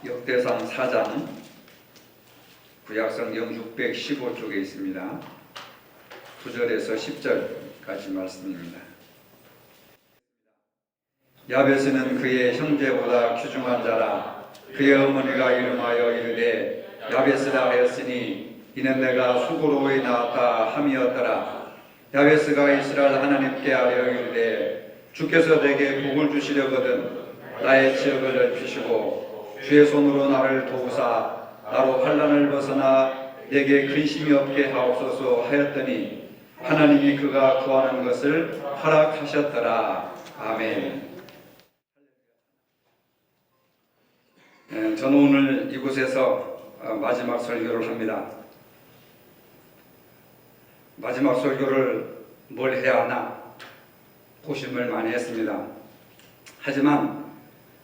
역대상 4장 구약성경 615쪽에 있습니다. 9절에서 10절까지 말씀입니다. 야베스는 그의 형제보다 귀중한 자라. 그의 어머니가 이름하여 이르되 야베스라 하였으니 이는 내가 수고로이 낳았다 함이었더라. 야베스가 이스라엘 하나님께 아뢰어 이르되 주께서 내게 복을 주시려거든 나의 지역을 넓히시고 주의 손으로 나를 도우사 나로 환난을 벗어나 내게 근심이 없게 하옵소서 하였더니 하나님이 그가 구하는 것을 허락하셨더라. 아멘. 저는 오늘 이곳에서 마지막 설교를 합니다. 마지막 설교를 뭘 해야 하나 고심을 많이 했습니다. 하지만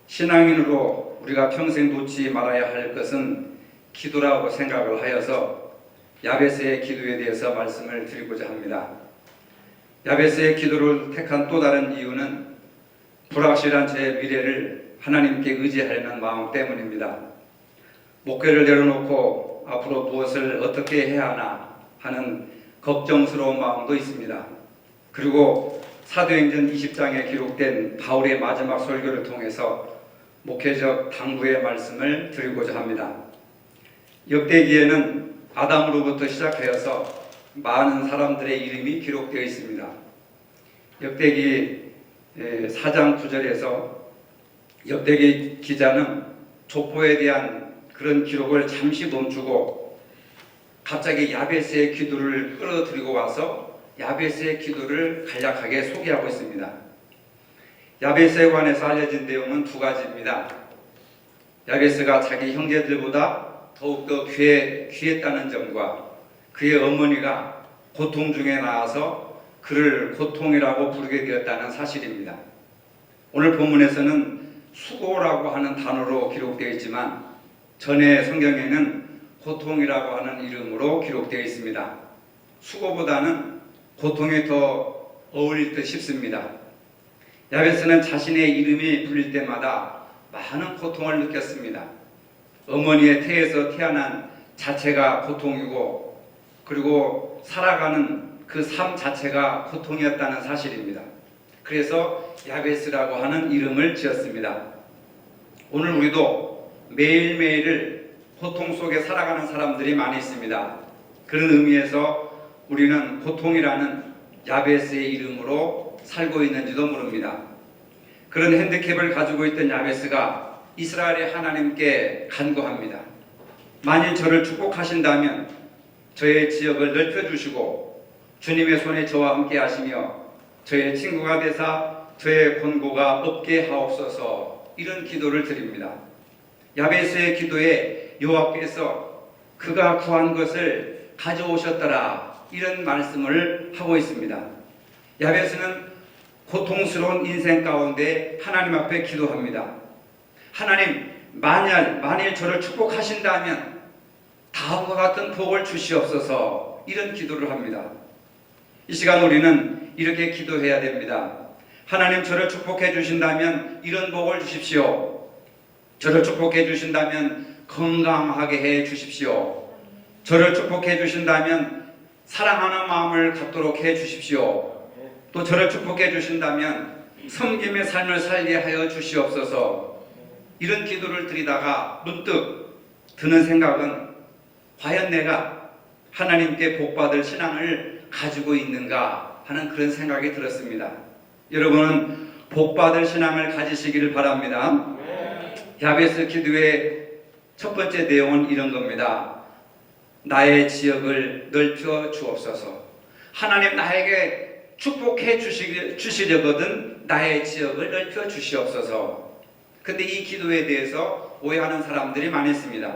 신앙인으로 우리가 평생 놓지 말아야 할 것은 기도라고 생각을 하여서 야베스의 기도에 대해서 말씀을 드리고자 합니다. 야베스의 기도를 택한 또 다른 이유는 불확실한 제 미래를 하나님께 의지하려는 마음 때문입니다. 목회를 내려놓고 앞으로 무엇을 어떻게 해야 하나 하는 걱정스러운 마음도 있습니다. 그리고 사도행전 20장에 기록된 바울의 마지막 설교를 통해서 목회적 당부의 말씀을 드리고자 합니다. 역대기에는 아담으로부터 시작하여서 많은 사람들의 이름이 기록되어 있습니다. 역대기 4장 9절에서 역대기 기자는 족보에 대한 그런 기록을 잠시 멈추고 갑자기 야베스의 기도를 끌어들이고 와서 야베스의 기도를 간략하게 소개하고 있습니다. 야베스에 관해서 알려진 내용은 두 가지입니다. 야베스가 자기 형제들보다 더욱더 귀했다는 점과 그의 어머니가 고통 중에 나와서 그를 고통이라고 부르게 되었다는 사실입니다. 오늘 본문에서는 수고라고 하는 단어로 기록되어 있지만 전의 성경에는 고통이라고 하는 이름으로 기록되어 있습니다. 수고보다는 고통이 더 어울릴 듯 싶습니다. 야베스는 자신의 이름이 불릴 때마다 많은 고통을 느꼈습니다. 어머니의 태에서 태어난 자체가 고통이고 그리고 살아가는 그 삶 자체가 고통이었다는 사실입니다. 그래서 야베스라고 하는 이름을 지었습니다. 오늘 우리도 매일매일을 고통 속에 살아가는 사람들이 많이 있습니다. 그런 의미에서 우리는 고통이라는 야베스의 이름으로 살고 있는지도 모릅니다. 그런 핸디캡을 가지고 있던 야베스가 이스라엘의 하나님께 간구합니다. 만일 저를 축복하신다면 저의 지역을 넓혀주시고 주님의 손에 저와 함께 하시며 저의 친구가 되사 저의 권고가 없게 하옵소서. 이런 기도를 드립니다. 야베스의 기도에 여호와께서 그가 구한 것을 가져오셨더라. 이런 말씀을 하고 있습니다. 야베스는 고통스러운 인생 가운데 하나님 앞에 기도합니다. 하나님, 만일 저를 축복하신다면 다음과 같은 복을 주시옵소서. 이런 기도를 합니다. 이 시간 우리는 이렇게 기도해야 됩니다. 하나님, 저를 축복해 주신다면 이런 복을 주십시오. 저를 축복해 주신다면 건강하게 해 주십시오. 저를 축복해 주신다면 사랑하는 마음을 갖도록 해 주십시오. 또 저를 축복해 주신다면 섬김의 삶을 살게 하여 주시옵소서. 이런 기도를 드리다가 문득 드는 생각은 과연 내가 하나님께 복받을 신앙을 가지고 있는가 하는 그런 생각이 들었습니다. 여러분은 복받을 신앙을 가지시기를 바랍니다. 야베스 기도의 첫 번째 내용은 이런 겁니다. 나의 지역을 넓혀 주옵소서. 하나님, 나에게 축복해 주시려거든 나의 지역을 넓혀 주시옵소서. 근데 이 기도에 대해서 오해하는 사람들이 많이 있습니다.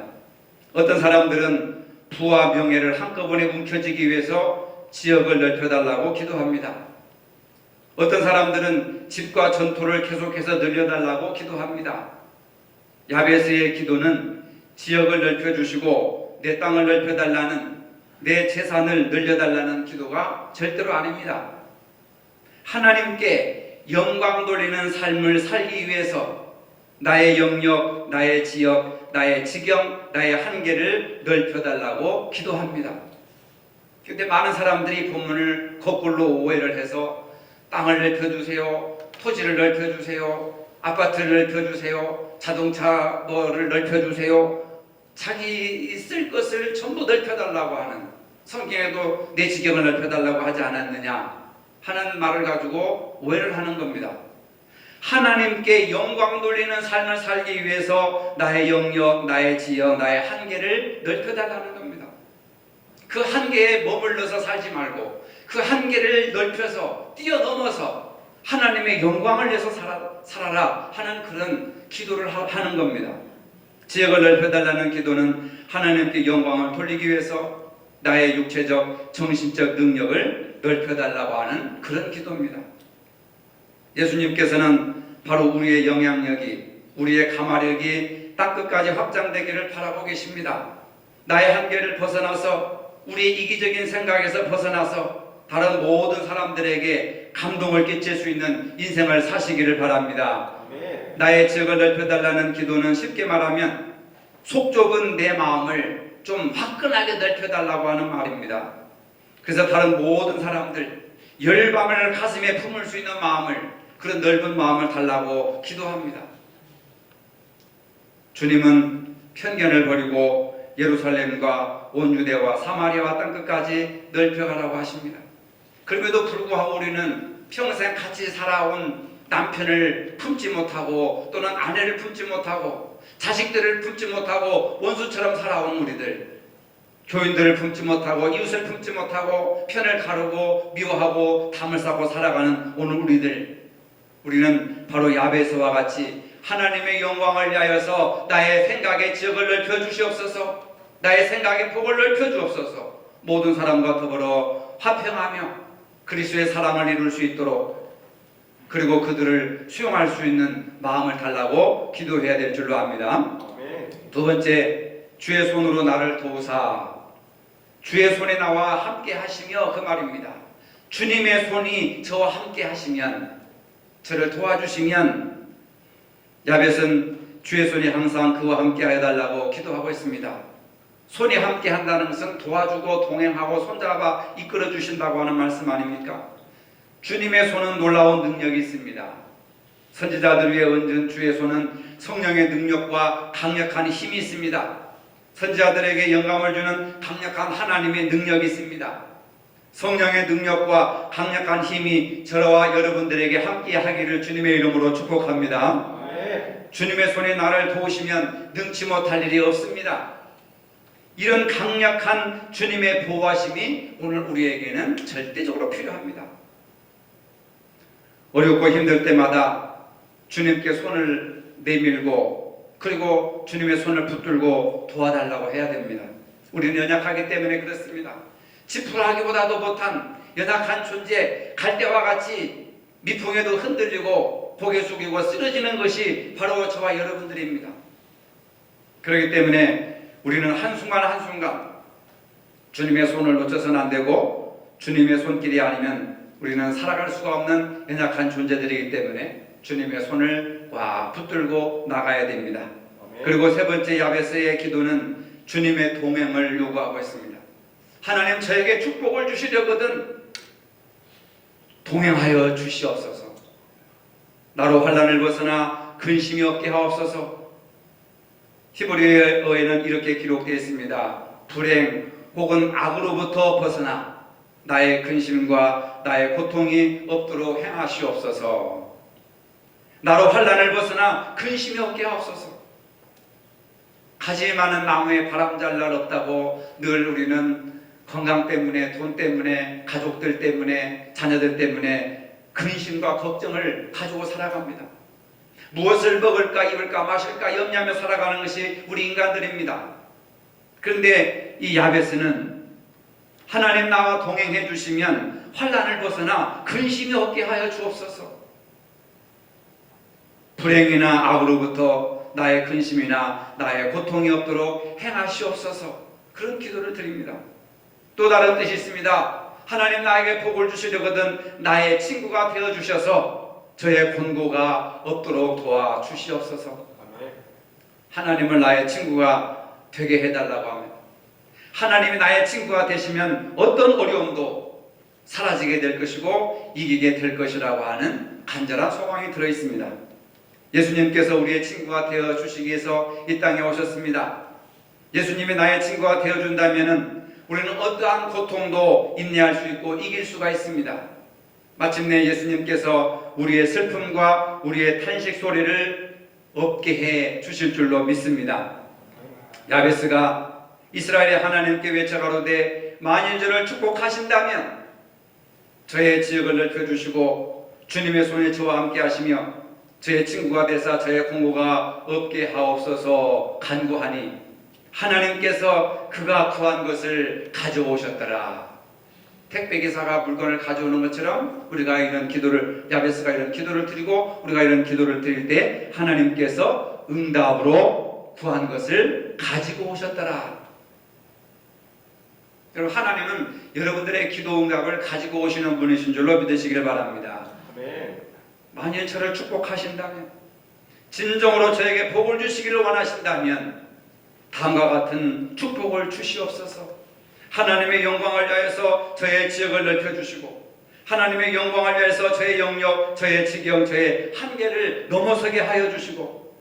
어떤 사람들은 부와 명예를 한꺼번에 움켜쥐기 위해서 지역을 넓혀달라고 기도합니다. 어떤 사람들은 집과 전토를 계속해서 늘려달라고 기도합니다. 야베스의 기도는 지역을 넓혀주시고 내 땅을 넓혀달라는, 내 재산을 늘려달라는 기도가 절대로 아닙니다. 하나님께 영광 돌리는 삶을 살기 위해서 나의 영역, 나의 지역, 나의 지경, 나의 한계를 넓혀달라고 기도합니다. 그런데 많은 사람들이 본문을 거꾸로 오해를 해서 땅을 넓혀주세요, 토지를 넓혀주세요, 아파트를 넓혀주세요, 자동차 뭐를 넓혀주세요, 자기 쓸 것을 전부 넓혀달라고 하는, 성경에도 내 지경을 넓혀달라고 하지 않았느냐 하는 말을 가지고 오해를 하는 겁니다. 하나님께 영광 돌리는 삶을 살기 위해서 나의 영역, 나의 지역, 나의 한계를 넓혀달라는 겁니다. 그 한계에 머물러서 살지 말고 그 한계를 넓혀서 뛰어넘어서 하나님의 영광을 위해서 살아라 하는 그런 기도를 하는 겁니다. 지역을 넓혀달라는 기도는 하나님께 영광을 돌리기 위해서 나의 육체적, 정신적 능력을 넓혀달라고 하는 그런 기도입니다. 예수님께서는 바로 우리의 영향력이, 우리의 가마력이 땅끝까지 확장되기를 바라고 계십니다. 나의 한계를 벗어나서, 우리의 이기적인 생각에서 벗어나서 다른 모든 사람들에게 감동을 끼칠 수 있는 인생을 사시기를 바랍니다. 아멘. 나의 지역을 넓혀달라는 기도는 쉽게 말하면 속 좁은 내 마음을 좀 화끈하게 넓혀달라고 하는 말입니다. 그래서 다른 모든 사람들, 열방을 가슴에 품을 수 있는 마음을, 그런 넓은 마음을 달라고 기도합니다. 주님은 편견을 버리고 예루살렘과 온 유대와 사마리아와 땅끝까지 넓혀가라고 하십니다. 그럼에도 불구하고 우리는 평생 같이 살아온 남편을 품지 못하고, 또는 아내를 품지 못하고, 자식들을 품지 못하고 원수처럼 살아온 우리들, 교인들을 품지 못하고 이웃을 품지 못하고 편을 가르고 미워하고 담을 쌓고 살아가는 오늘 우리는 바로 야베스와 같이 하나님의 영광을 위하여서 나의 생각의 지역을 넓혀주시옵소서, 나의 생각의 폭을 넓혀주옵소서, 모든 사람과 더불어 화평하며 그리스도의 사랑을 이룰 수 있도록, 그리고 그들을 수용할 수 있는 마음을 달라고 기도해야 될 줄로 압니다. 두 번째, 주의 손으로 나를 도우사. 주의 손에 나와 함께 하시며, 그 말입니다. 주님의 손이 저와 함께 하시면, 저를 도와주시면, 야벳은 주의 손이 항상 그와 함께 해달라고 기도하고 있습니다. 손이 함께 한다는 것은 도와주고 동행하고 손잡아 이끌어 주신다고 하는 말씀 아닙니까? 주님의 손은 놀라운 능력이 있습니다. 선지자들 위에 얹은 주의 손은 성령의 능력과 강력한 힘이 있습니다. 선지자들에게 영감을 주는 강력한 하나님의 능력이 있습니다. 성령의 능력과 강력한 힘이 저와 여러분들에게 함께 하기를 주님의 이름으로 축복합니다. 주님의 손에 나를 도우시면 능치 못할 일이 없습니다. 이런 강력한 주님의 보호하심이 오늘 우리에게는 절대적으로 필요합니다. 어렵고 힘들 때마다 주님께 손을 내밀고, 그리고 주님의 손을 붙들고 도와달라고 해야 됩니다. 우리는 연약하기 때문에 그렇습니다. 지푸라기보다도 못한 연약한 존재, 갈대와 같이 미풍에도 흔들리고 고개 숙이고 쓰러지는 것이 바로 저와 여러분들입니다. 그렇기 때문에 우리는 한순간 한순간 주님의 손을 놓쳐서는 안 되고, 주님의 손길이 아니면 우리는 살아갈 수가 없는 연약한 존재들이기 때문에 주님의 손을 꽉 붙들고 나가야 됩니다. 아멘. 그리고 세 번째, 야베스의 기도는 주님의 동행을 요구하고 있습니다. 하나님, 저에게 축복을 주시려거든 동행하여 주시옵소서. 나로 환난을 벗어나 근심이 없게 하옵소서. 히브리어에는 이렇게 기록되어 있습니다. 불행 혹은 악으로부터 벗어나 나의 근심과 나의 고통이 없도록 행하시옵소서. 나로 환난을 벗어나 근심이 없게 하옵소서. 가지 많은 나무에 바람잘 날 없다고 늘 우리는 건강 때문에, 돈 때문에, 가족들 때문에, 자녀들 때문에 근심과 걱정을 가지고 살아갑니다. 무엇을 먹을까, 입을까, 마실까 염려하며 살아가는 것이 우리 인간들입니다. 그런데 이 야베스는 하나님 나와 동행해 주시면 환난을 벗어나 근심이 없게 하여 주옵소서. 불행이나 악으로부터 나의 근심이나 나의 고통이 없도록 행하시옵소서. 그런 기도를 드립니다. 또 다른 뜻이 있습니다. 하나님 나에게 복을 주시려거든 나의 친구가 되어 주셔서 저의 곤고가 없도록 도와주시옵소서. 하나님을 나의 친구가 되게 해달라고 합니다. 하나님이 나의 친구가 되시면 어떤 어려움도 사라지게 될 것이고 이기게 될 것이라고 하는 간절한 소망이 들어있습니다. 예수님께서 우리의 친구가 되어 주시기 위해서 이 땅에 오셨습니다. 예수님이 나의 친구가 되어준다면 우리는 어떠한 고통도 인내할 수 있고 이길 수가 있습니다. 마침내 예수님께서 우리의 슬픔과 우리의 탄식 소리를 없게 해 주실 줄로 믿습니다. 야베스가 이스라엘의 하나님께 외쳐가로되 만일 저를 축복하신다면 저의 지역을 넓혀주시고 주님의 손에 저와 함께 하시며 저의 친구가 되사 저의 공고가 없게 하옵소서 간구하니 하나님께서 그가 구한 것을 가져오셨더라. 택배기사가 물건을 가져오는 것처럼 우리가 이런 기도를, 야베스가 이런 기도를 드리고 우리가 이런 기도를 드릴 때 하나님께서 응답으로 구한 것을 가지고 오셨더라. 여러분, 하나님은 여러분들의 기도 응답을 가지고 오시는 분이신 줄로 믿으시길 바랍니다. 아멘. 만일 저를 축복하신다면, 진정으로 저에게 복을 주시기를 원하신다면 다음과 같은 축복을 주시옵소서. 하나님의 영광을 위하여서 저의 지역을 넓혀주시고 하나님의 영광을 위하여서 저의 영역, 저의 지경, 저의 한계를 넘어서게 하여 주시고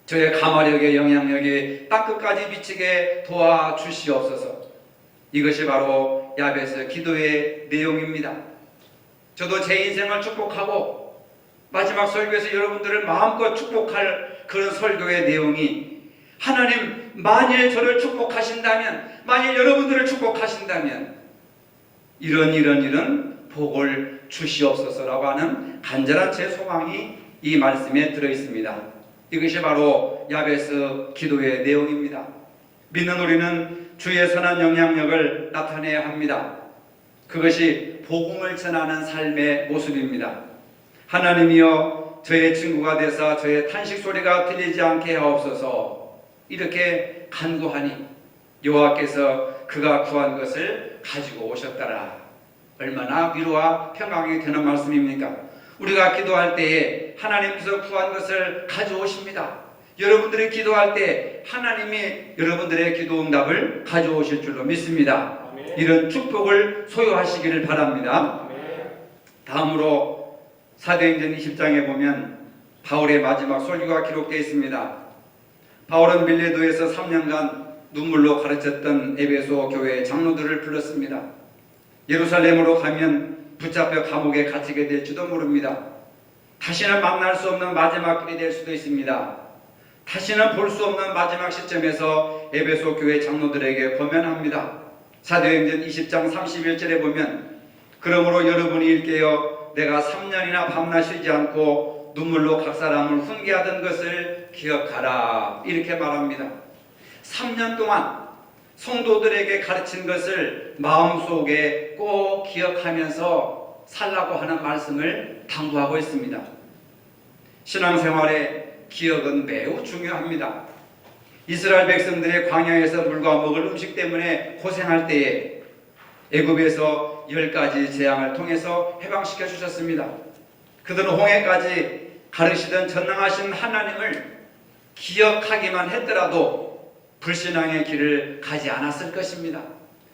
저의 가마력의 영향력이 땅끝까지 미치게 도와주시옵소서. 이것이 바로 야베스 기도의 내용입니다. 저도 제 인생을 축복하고 마지막 설교에서 여러분들을 마음껏 축복할 그런 설교의 내용이 하나님 만일 저를 축복하신다면, 만일 여러분들을 축복하신다면 이런 복을 주시옵소서라고 하는 간절한 제 소망이 이 말씀에 들어있습니다. 이것이 바로 야베스 기도의 내용입니다. 믿는 우리는 주의 선한 영향력을 나타내야 합니다. 그것이 복음을 전하는 삶의 모습입니다. 하나님이여 저의 친구가 되사 저의 탄식 소리가 들리지 않게 하옵소서. 이렇게 간구하니 여호와께서 그가 구한 것을 가지고 오셨더라. 얼마나 위로와 평강이 되는 말씀입니까? 우리가 기도할 때에 하나님께서 구한 것을 가져오십니다. 여러분들이 기도할 때 하나님이 여러분들의 기도 응답을 가져오실 줄로 믿습니다. 아멘. 이런 축복을 소유하시기를 바랍니다. 아멘. 다음으로 사도행전 20장에 보면 바울의 마지막 설교가 기록되어 있습니다. 바울은 밀레도에서 3년간 눈물로 가르쳤던 에베소 교회의 장로들을 불렀습니다. 예루살렘으로 가면 붙잡혀 감옥에 갇히게 될지도 모릅니다. 다시는 만날 수 없는 마지막 길이 될 수도 있습니다. 다시는 볼 수 없는 마지막 시점에서 에베소 교회 장로들에게 권면합니다. 사도행전 20장 31절에 보면 그러므로 여러분이 일깨어 내가 3년이나 밤낮 쉬지 않고 눈물로 각 사람을 훈계하던 것을 기억하라. 이렇게 말합니다. 3년 동안 성도들에게 가르친 것을 마음속에 꼭 기억하면서 살라고 하는 말씀을 당부하고 있습니다. 신앙생활에 기억은 매우 중요합니다. 이스라엘 백성들의 광야에서 물과 먹을 음식 때문에 고생할 때에 애굽에서 10가지 재앙을 통해서 해방시켜 주셨습니다. 그들은 홍해까지 가르시던 전능하신 하나님을 기억하기만 했더라도 불신앙의 길을 가지 않았을 것입니다.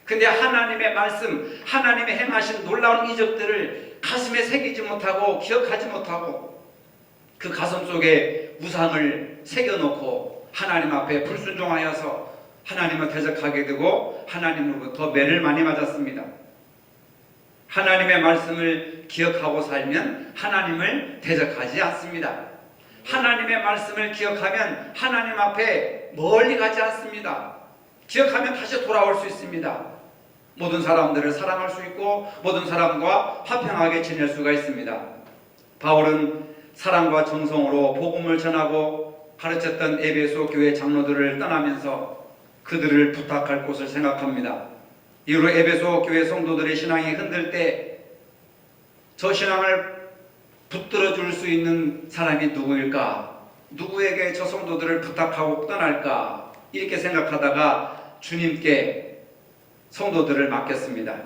근데 하나님의 말씀, 하나님의 행하신 놀라운 이적들을 가슴에 새기지 못하고 기억하지 못하고 그 가슴 속에 우상을 새겨놓고 하나님 앞에 불순종하여서 하나님을 대적하게 되고 하나님으로부터 매를 많이 맞았습니다. 하나님의 말씀을 기억하고 살면 하나님을 대적하지 않습니다. 하나님의 말씀을 기억하면 하나님 앞에 멀리 가지 않습니다. 기억하면 다시 돌아올 수 있습니다. 모든 사람들을 사랑할 수 있고 모든 사람과 화평하게 지낼 수가 있습니다. 바울은 사랑과 정성으로 복음을 전하고 가르쳤던 에베소 교회 장로들을 떠나면서 그들을 부탁할 곳을 생각합니다. 이후로 에베소 교회 성도들의 신앙이 흔들 때 저 신앙을 붙들어 줄 수 있는 사람이 누구일까? 누구에게 저 성도들을 부탁하고 떠날까? 이렇게 생각하다가 주님께 성도들을 맡겼습니다.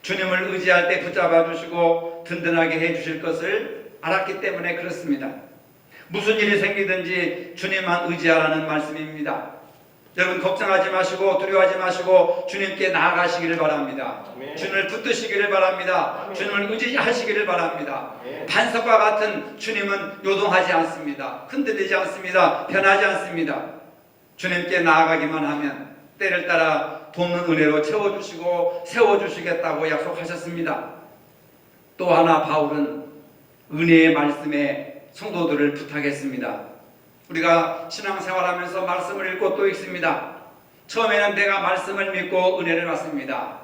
주님을 의지할 때 붙잡아 주시고 든든하게 해 주실 것을 알았기 때문에 그렇습니다. 무슨 일이 생기든지 주님만 의지하라는 말씀입니다. 여러분 걱정하지 마시고 두려워하지 마시고 주님께 나아가시기를 바랍니다. 주님을 붙드시기를 바랍니다. 주님을 의지하시기를 바랍니다. 반석과 같은 주님은 요동하지 않습니다. 흔들리지 않습니다. 변하지 않습니다. 주님께 나아가기만 하면 때를 따라 돕는 은혜로 채워주시고 세워주시겠다고 약속하셨습니다. 또 하나 바울은 은혜의 말씀에 성도들을 부탁했습니다. 우리가 신앙생활하면서 말씀을 읽고 또 읽습니다. 처음에는 내가 말씀을 믿고 은혜를 받습니다.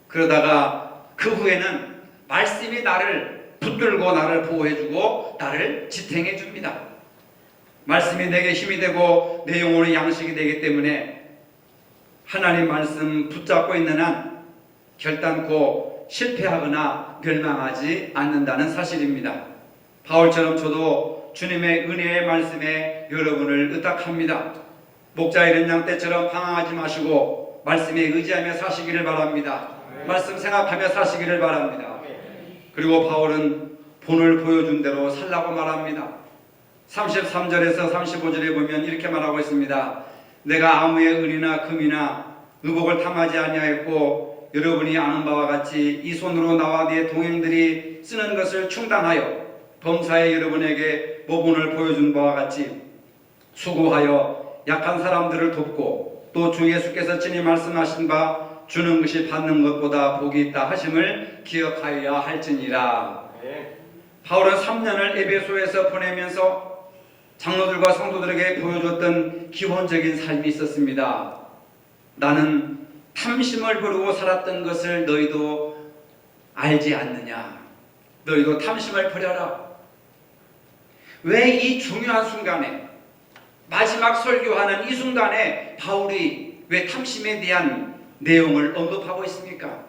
그러다가 그 후에는 말씀이 나를 붙들고 나를 보호해주고 나를 지탱해 줍니다. 말씀이 내게 힘이 되고 내 영혼의 양식이 되기 때문에 하나님 말씀 붙잡고 있는 한 결단코 실패하거나 멸망하지 않는다는 사실입니다. 바울처럼 저도 주님의 은혜의 말씀에 여러분을 의탁합니다. 목자 잃은 양 때처럼 방황하지 마시고 말씀에 의지하며 사시기를 바랍니다. 말씀 생각하며 사시기를 바랍니다. 그리고 바울은 본을 보여준 대로 살라고 말합니다. 33절에서 35절에 보면 이렇게 말하고 있습니다. 내가 아무의 은이나 금이나 의복을 탐하지 아니하였고 여러분이 아는 바와 같이 이 손으로 나와 내 동행들이 쓰는 것을 충당하여 범사에 여러분에게 모본을 보여준 바와 같이 수고하여 약한 사람들을 돕고 또 주 예수께서 친히 말씀하신 바 주는 것이 받는 것보다 복이 있다 하심을 기억하여야 할지니라. 바울은 3년을 에베소에서 보내면서 장로들과 성도들에게 보여줬던 기본적인 삶이 있었습니다. 나는 탐심을 버리고 살았던 것을 너희도 알지 않느냐. 너희도 탐심을 버려라. 왜 이 중요한 순간에 마지막 설교하는 이 순간에 바울이 왜 탐심에 대한 내용을 언급하고 있습니까?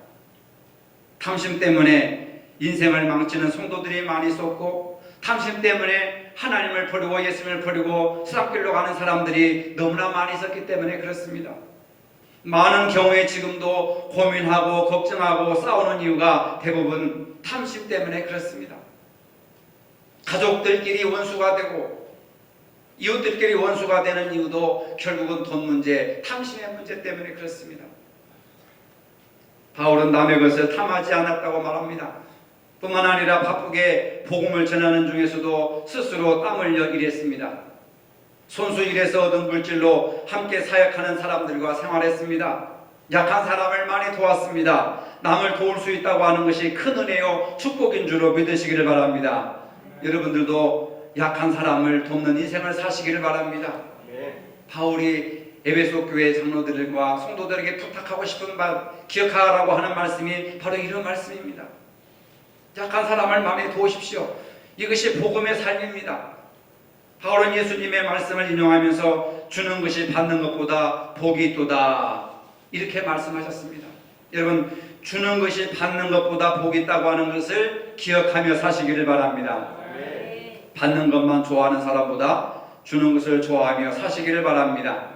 탐심 때문에 인생을 망치는 성도들이 많이 있었고 탐심 때문에 하나님을 버리고 예수님을 버리고 수락길로 가는 사람들이 너무나 많이 있었기 때문에 그렇습니다. 많은 경우에 지금도 고민하고 걱정하고 싸우는 이유가 대부분 탐심 때문에 그렇습니다. 가족들끼리 원수가 되고 이웃들끼리 원수가 되는 이유도 결국은 돈 문제, 탐심의 문제 때문에 그렇습니다. 바울은 남의 것을 탐하지 않았다고 말합니다. 뿐만 아니라 바쁘게 복음을 전하는 중에서도 스스로 땀 흘려 일했습니다. 손수 일해서 얻은 물질로 함께 사역하는 사람들과 생활했습니다. 약한 사람을 많이 도왔습니다. 남을 도울 수 있다고 하는 것이 큰 은혜요 축복인 줄로 믿으시기를 바랍니다. 여러분들도 약한 사람을 돕는 인생을 사시기를 바랍니다. 바울이 에베소 교회 장로들과 성도들에게 부탁하고 싶은 말, 기억하라고 하는 말씀이 바로 이런 말씀입니다. 약한 사람을 많이 도우십시오. 이것이 복음의 삶입니다. 바울은 예수님의 말씀을 인용하면서 주는 것이 받는 것보다 복이 있도다 이렇게 말씀하셨습니다. 여러분 주는 것이 받는 것보다 복이 있다고 하는 것을 기억하며 사시기를 바랍니다. 받는 것만 좋아하는 사람보다 주는 것을 좋아하며 사시기를 바랍니다.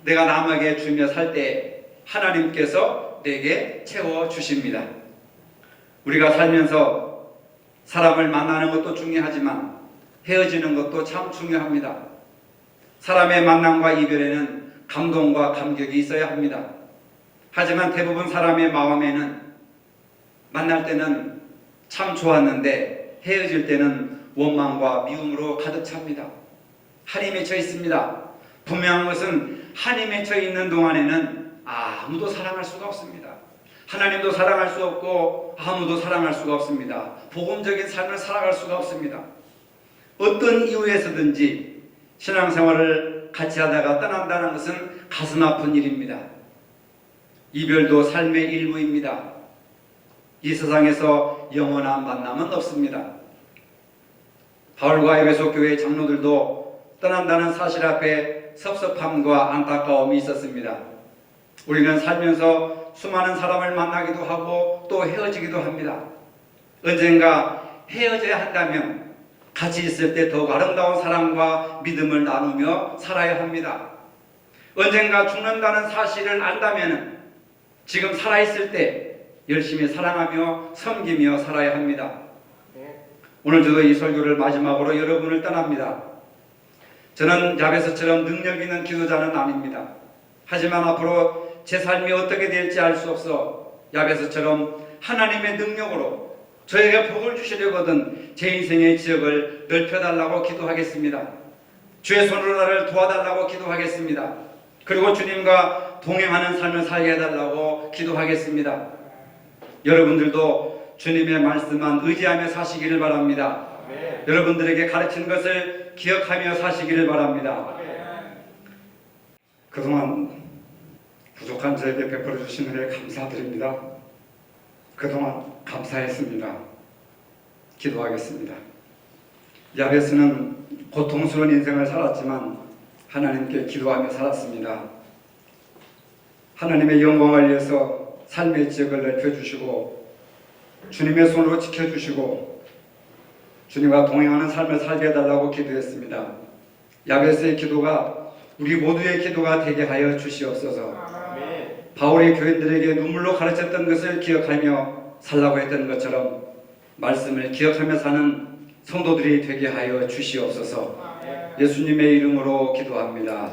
내가 남에게 주며 살 때 하나님께서 내게 채워주십니다. 우리가 살면서 사람을 만나는 것도 중요하지만 헤어지는 것도 참 중요합니다. 사람의 만남과 이별에는 감동과 감격이 있어야 합니다. 하지만 대부분 사람의 마음에는 만날 때는 참 좋았는데 헤어질 때는 원망과 미움으로 가득 찹니다. 한이 맺혀 있습니다. 분명한 것은 한이 맺혀 있는 동안에는 아무도 사랑할 수가 없습니다. 하나님도 사랑할 수 없고 아무도 사랑할 수가 없습니다. 복음적인 삶을 살아갈 수가 없습니다. 어떤 이유에서든지 신앙생활을 같이 하다가 떠난다는 것은 가슴 아픈 일입니다. 이별도 삶의 일부입니다. 이 세상에서 영원한 만남은 없습니다. 바울과 에베소 교회 장로들도 떠난다는 사실 앞에 섭섭함과 안타까움이 있었습니다. 우리는 살면서 수많은 사람을 만나기도 하고 또 헤어지기도 합니다. 언젠가 헤어져야 한다면 같이 있을 때 더욱 아름다운 사랑과 믿음을 나누며 살아야 합니다. 언젠가 죽는다는 사실을 안다면 지금 살아있을 때 열심히 사랑하며 섬기며 살아야 합니다. 오늘 저도 이 설교를 마지막으로 여러분을 떠납니다. 저는 야베스처럼 능력 있는 기도자는 아닙니다. 하지만 앞으로 제 삶이 어떻게 될지 알 수 없어 야베스처럼 하나님의 능력으로 저에게 복을 주시려거든 제 인생의 지역을 넓혀달라고 기도하겠습니다. 주의 손으로 나를 도와달라고 기도하겠습니다. 그리고 주님과 동행하는 삶을 살게 해달라고 기도하겠습니다. 여러분들도 주님의 말씀만 의지하며 사시기를 바랍니다. 여러분들에게 가르치는 것을 기억하며 사시기를 바랍니다. 그동안 부족한 저에게 베풀어 주신 은혜 감사드립니다. 그동안 감사했습니다. 기도하겠습니다. 야베스는 고통스러운 인생을 살았지만 하나님께 기도하며 살았습니다. 하나님의 영광을 위해서 삶의 지역을 넓혀주시고 주님의 손으로 지켜주시고 주님과 동행하는 삶을 살게 해달라고 기도했습니다. 야베스의 기도가 우리 모두의 기도가 되게 하여 주시옵소서. 바울이 교인들에게 눈물로 가르쳤던 것을 기억하며 살라고 했던 것처럼 말씀을 기억하며 사는 성도들이 되게 하여 주시옵소서. 예수님의 이름으로 기도합니다.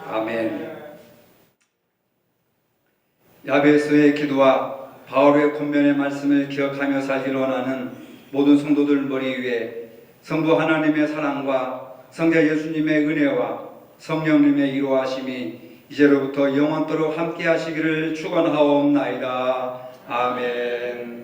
아멘. 야베스의 기도와 바울의 권면의 말씀을 기억하며 살기를 원하는 모든 성도들 머리 위에 성부 하나님의 사랑과 성자 예수님의 은혜와 성령님의 이루하심이 이제로부터 영원토록 함께 하시기를 축원하옵나이다. 아멘.